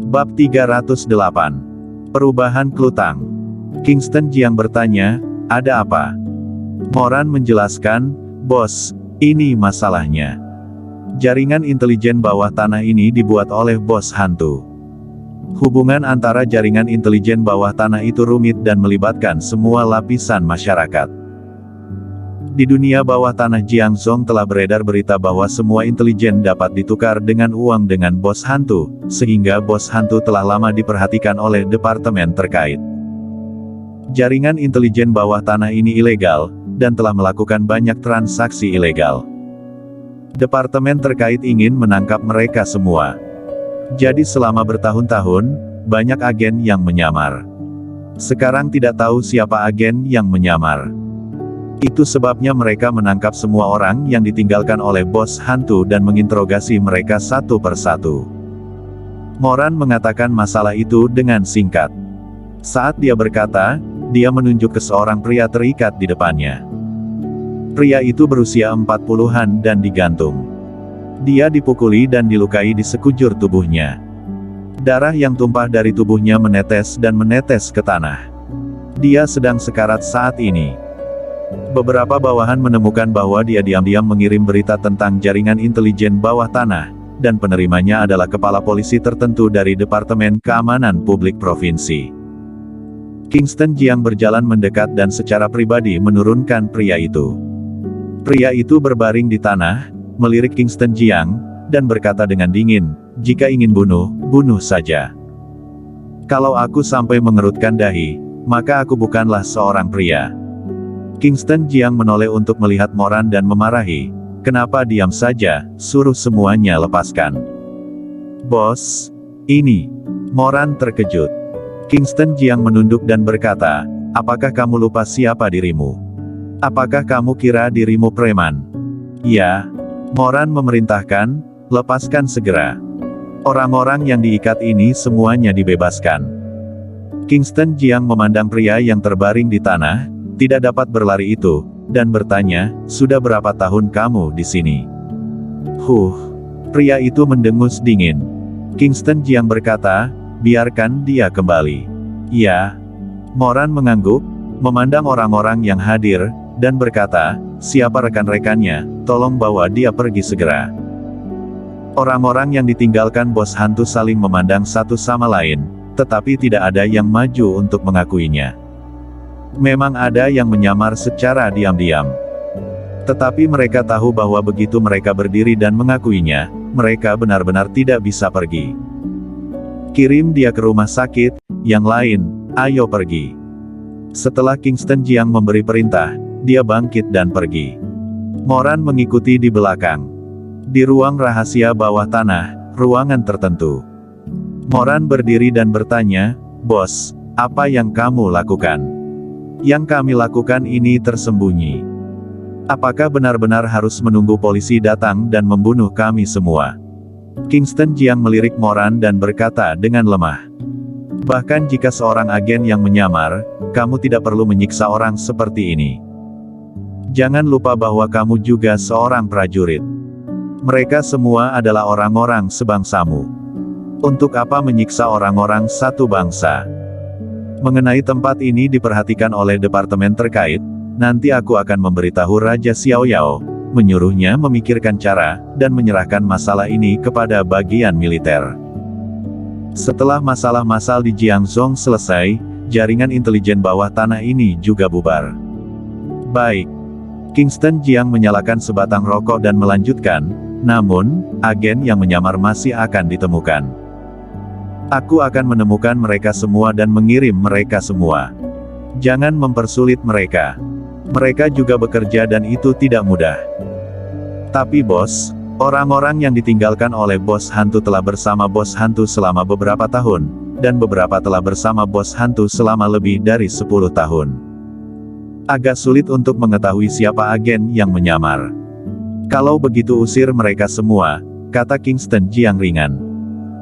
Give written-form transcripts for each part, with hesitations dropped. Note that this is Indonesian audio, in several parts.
Bab 308. Perubahan Klutang. Kingston Jiang bertanya, ada apa? Moran menjelaskan, bos, ini masalahnya. Jaringan intelijen bawah tanah ini dibuat oleh bos hantu. Hubungan antara jaringan intelijen bawah tanah itu rumit dan melibatkan semua lapisan masyarakat. Di dunia bawah tanah Jiangzhong telah beredar berita bahwa semua intelijen dapat ditukar dengan uang dengan bos hantu, sehingga bos hantu telah lama diperhatikan oleh departemen terkait. Jaringan intelijen bawah tanah ini ilegal, dan telah melakukan banyak transaksi ilegal. Departemen terkait ingin menangkap mereka semua. Jadi selama bertahun-tahun, banyak agen yang menyamar. Sekarang tidak tahu siapa agen yang menyamar. Itu sebabnya mereka menangkap semua orang yang ditinggalkan oleh bos hantu dan menginterogasi mereka satu persatu. Moran mengatakan masalah itu dengan singkat. Saat dia berkata, dia menunjuk ke seorang pria terikat di depannya. Pria itu berusia 40-an dan digantung. Dia dipukuli dan dilukai di sekujur tubuhnya. Darah yang tumpah dari tubuhnya menetes dan menetes ke tanah. Dia sedang sekarat saat ini. Beberapa bawahan menemukan bahwa dia diam-diam mengirim berita tentang jaringan intelijen bawah tanah, dan penerimanya adalah kepala polisi tertentu dari Departemen Keamanan Publik Provinsi. Kingston Jiang berjalan mendekat dan secara pribadi menurunkan pria itu. Pria itu berbaring di tanah, melirik Kingston Jiang, dan berkata dengan dingin, jika ingin bunuh, bunuh saja. Kalau aku sampai mengerutkan dahi, maka aku bukanlah seorang pria. Kingston Jiang menoleh untuk melihat Moran dan memarahi, kenapa diam saja, suruh semuanya lepaskan. Bos, ini. Moran terkejut. Kingston Jiang menunduk dan berkata, apakah kamu lupa siapa dirimu? Apakah kamu kira dirimu preman? Ya. Moran memerintahkan, lepaskan segera. Orang-orang yang diikat ini semuanya dibebaskan. Kingston Jiang memandang pria yang terbaring di tanah, tidak dapat berlari itu, dan bertanya, sudah berapa tahun kamu di sini? Pria itu mendengus dingin. Kingston Jiang berkata, biarkan dia kembali. Ya. Moran mengangguk, memandang orang-orang yang hadir, dan berkata, siapa rekan-rekannya, tolong bawa dia pergi segera. Orang-orang yang ditinggalkan bos hantu saling memandang satu sama lain, tetapi tidak ada yang maju untuk mengakuinya. Memang ada yang menyamar secara diam-diam. Tetapi mereka tahu bahwa begitu mereka berdiri dan mengakuinya, mereka benar-benar tidak bisa pergi. Kirim dia ke rumah sakit, yang lain, ayo pergi. Setelah Kingston Jiang memberi perintah, dia bangkit dan pergi. Moran mengikuti di belakang. Di ruang rahasia bawah tanah, ruangan tertentu. Moran berdiri dan bertanya, bos, apa yang kamu lakukan? Yang kami lakukan ini tersembunyi. Apakah benar-benar harus menunggu polisi datang dan membunuh kami semua? Kingston Jiang melirik Moran dan berkata dengan lemah. Bahkan jika seorang agen yang menyamar, kamu tidak perlu menyiksa orang seperti ini. Jangan lupa bahwa kamu juga seorang prajurit. Mereka semua adalah orang-orang sebangsamu. Untuk apa menyiksa orang-orang satu bangsa? Mengenai tempat ini diperhatikan oleh departemen terkait, nanti aku akan memberitahu Raja Xiaoyao, menyuruhnya memikirkan cara, dan menyerahkan masalah ini kepada bagian militer. Setelah masalah-masalah di Jiangzhong selesai, jaringan intelijen bawah tanah ini juga bubar. Baik. Kingston Jiang menyalakan sebatang rokok dan melanjutkan, namun, agen yang menyamar masih akan ditemukan. Aku akan menemukan mereka semua dan mengirim mereka semua. Jangan mempersulit mereka. Mereka juga bekerja dan itu tidak mudah. Tapi bos, orang-orang yang ditinggalkan oleh bos hantu telah bersama bos hantu selama beberapa tahun, dan beberapa telah bersama bos hantu selama lebih dari 10 tahun. Agak sulit untuk mengetahui siapa agen yang menyamar. Kalau begitu usir mereka semua, kata Kingston Jiang ringan.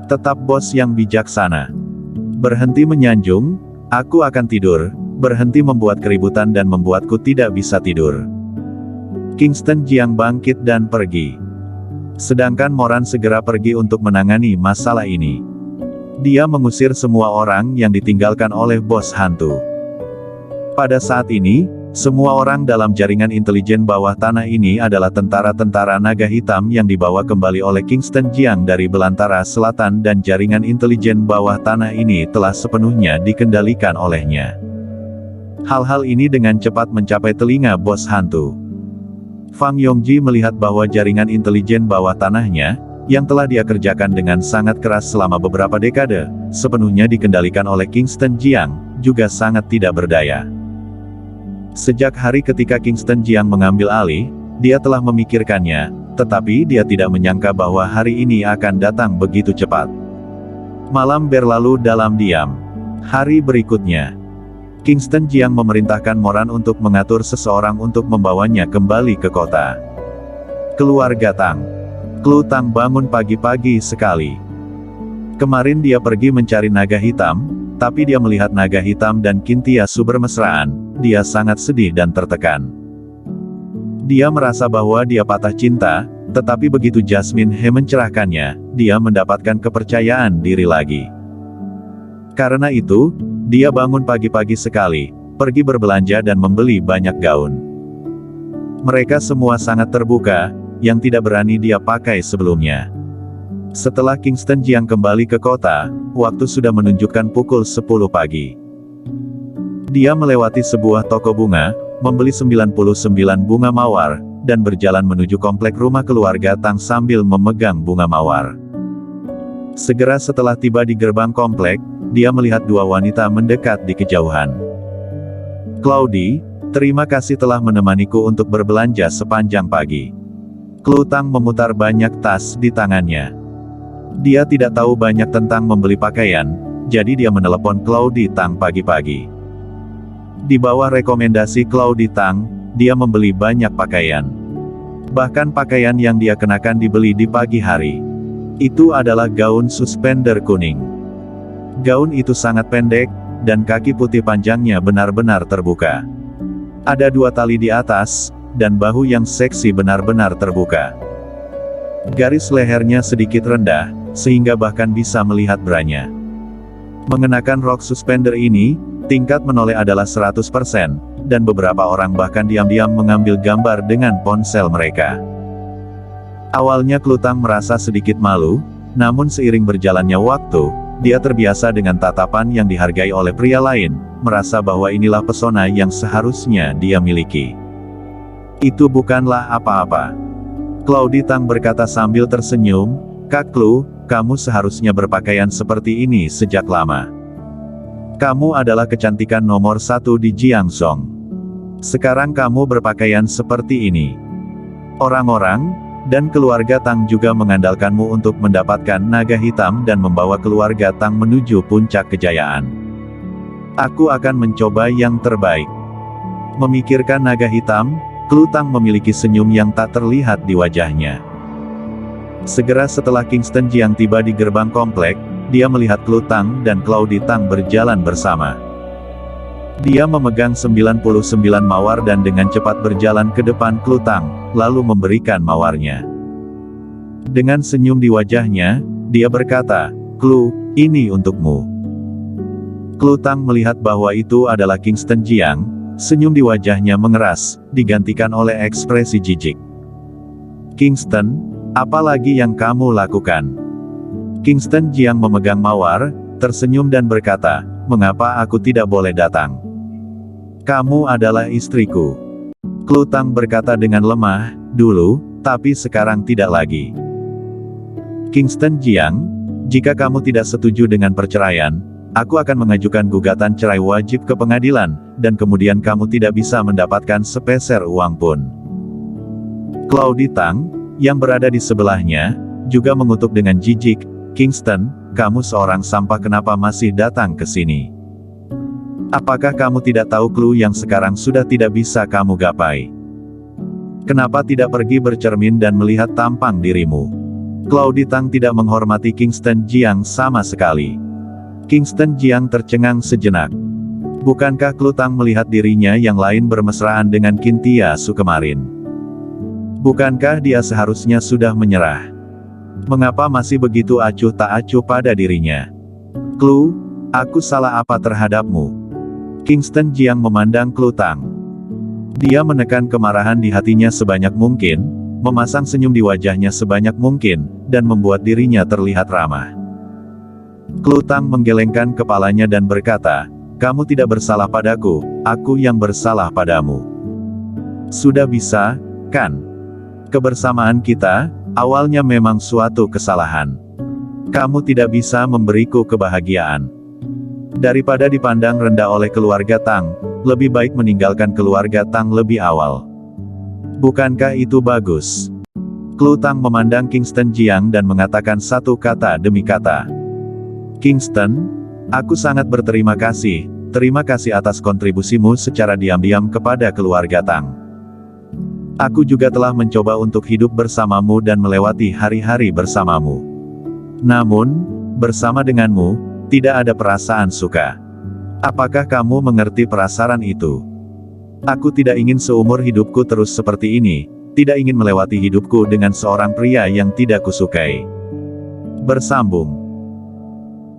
Tetap bos yang bijaksana. Berhenti menyanjung, aku akan tidur, berhenti membuat keributan dan membuatku tidak bisa tidur. Kingston Jiang bangkit dan pergi. Sedangkan Moran segera pergi untuk menangani masalah ini. Dia mengusir semua orang yang ditinggalkan oleh bos hantu. Pada saat ini, semua orang dalam jaringan intelijen bawah tanah ini adalah tentara-tentara naga hitam yang dibawa kembali oleh Kingston Jiang dari Belantara Selatan, dan jaringan intelijen bawah tanah ini telah sepenuhnya dikendalikan olehnya. Hal-hal ini dengan cepat mencapai telinga bos hantu. Fang Yongji melihat bahwa jaringan intelijen bawah tanahnya, yang telah dia kerjakan dengan sangat keras selama beberapa dekade, sepenuhnya dikendalikan oleh Kingston Jiang, juga sangat tidak berdaya. Sejak hari ketika Kingston Jiang mengambil alih, dia telah memikirkannya, tetapi dia tidak menyangka bahwa hari ini akan datang begitu cepat. Malam berlalu dalam diam. Hari berikutnya, Kingston Jiang memerintahkan Moran untuk mengatur seseorang untuk membawanya kembali ke kota. Keluarga Tang. Klu Tang bangun pagi-pagi sekali. Kemarin dia pergi mencari naga hitam, tapi dia melihat naga hitam dan Kintiasu bermesraan, dia sangat sedih dan tertekan. Dia merasa bahwa dia patah cinta, tetapi begitu Jasmine He mencerahkannya, dia mendapatkan kepercayaan diri lagi. Karena itu, dia bangun pagi-pagi sekali, pergi berbelanja dan membeli banyak gaun. Mereka semua sangat terbuka, yang tidak berani dia pakai sebelumnya. Setelah Kingston Jiang kembali ke kota, waktu sudah menunjukkan pukul 10 pagi. Dia melewati sebuah toko bunga, membeli 99 bunga mawar, dan berjalan menuju komplek rumah keluarga Tang sambil memegang bunga mawar. Segera setelah tiba di gerbang komplek, dia melihat dua wanita mendekat di kejauhan. "Claudie, terima kasih telah menemaniku untuk berbelanja sepanjang pagi." Klu Tang memutar banyak tas di tangannya. Dia tidak tahu banyak tentang membeli pakaian, jadi dia menelepon Claudie Tang pagi-pagi. Di bawah rekomendasi Claudie Tang, dia membeli banyak pakaian. Bahkan pakaian yang dia kenakan dibeli di pagi hari. Itu adalah gaun suspender kuning. Gaun itu sangat pendek, dan kaki putih panjangnya benar-benar terbuka. Ada 2 tali di atas, dan bahu yang seksi benar-benar terbuka. Garis lehernya sedikit rendah, sehingga bahkan bisa melihat branya. Mengenakan rok suspender ini, tingkat menoleh adalah 100%, dan beberapa orang bahkan diam-diam mengambil gambar dengan ponsel mereka. Awalnya Klu Tang merasa sedikit malu, namun seiring berjalannya waktu, dia terbiasa dengan tatapan yang dihargai oleh pria lain, merasa bahwa inilah pesona yang seharusnya dia miliki. Itu bukanlah apa-apa. Claudie Tang berkata sambil tersenyum, "Kak Klu, kamu seharusnya berpakaian seperti ini sejak lama. Kamu adalah kecantikan nomor 1 di Jiangzhou. Sekarang kamu berpakaian seperti ini. Orang-orang dan keluarga Tang juga mengandalkanmu untuk mendapatkan naga hitam dan membawa keluarga Tang menuju puncak kejayaan. Aku akan mencoba yang terbaik." Memikirkan naga hitam, Klu Tang memiliki senyum yang tak terlihat di wajahnya. Segera setelah Kingston Jiang tiba di gerbang komplek, dia melihat Klu Tang dan Claudie Tang berjalan bersama. Dia memegang 99 mawar dan dengan cepat berjalan ke depan Klu Tang, lalu memberikan mawarnya. Dengan senyum di wajahnya, dia berkata, "Klu, ini untukmu." Klu Tang melihat bahwa itu adalah Kingston Jiang. Senyum di wajahnya mengeras, digantikan oleh ekspresi jijik. "Kingston, apa lagi yang kamu lakukan?" Kingston Jiang memegang mawar, tersenyum dan berkata, "Mengapa aku tidak boleh datang? Kamu adalah istriku." Klu Tang berkata dengan lemah, "Dulu, tapi sekarang tidak lagi." "Kingston Jiang, jika kamu tidak setuju dengan perceraian, aku akan mengajukan gugatan cerai wajib ke pengadilan, dan kemudian kamu tidak bisa mendapatkan sepeser uang pun." Claudie Tang, yang berada di sebelahnya, juga mengutuk dengan jijik, "Kingston, kamu seorang sampah, kenapa masih datang ke sini? Apakah kamu tidak tahu Klu yang sekarang sudah tidak bisa kamu gapai? Kenapa tidak pergi bercermin dan melihat tampang dirimu?" Claudie Tang tidak menghormati Kingston Jiang sama sekali. Kingston Jiang tercengang sejenak. Bukankah Klu Tang melihat dirinya yang lain bermesraan dengan Kintiasu kemarin? Bukankah dia seharusnya sudah menyerah? Mengapa masih begitu acuh tak acuh pada dirinya? Klu, aku salah apa terhadapmu? Kingston Jiang memandang Klu Tang. Dia menekan kemarahan di hatinya sebanyak mungkin, memasang senyum di wajahnya sebanyak mungkin, dan membuat dirinya terlihat ramah. Klu Tang menggelengkan kepalanya dan berkata, kamu tidak bersalah padaku, aku yang bersalah padamu. Sudah bisa, kan? Kebersamaan kita, awalnya memang suatu kesalahan. Kamu tidak bisa memberiku kebahagiaan. Daripada dipandang rendah oleh keluarga Tang, lebih baik meninggalkan keluarga Tang lebih awal. Bukankah itu bagus? Klu Tang memandang Kingston Jiang dan mengatakan satu kata demi kata. Kingston, aku sangat berterima kasih, terima kasih atas kontribusimu secara diam-diam kepada keluarga Tang. Aku juga telah mencoba untuk hidup bersamamu dan melewati hari-hari bersamamu. Namun, bersama denganmu, tidak ada perasaan suka. Apakah kamu mengerti perasaan itu? Aku tidak ingin seumur hidupku terus seperti ini, tidak ingin melewati hidupku dengan seorang pria yang tidak kusukai. Bersambung.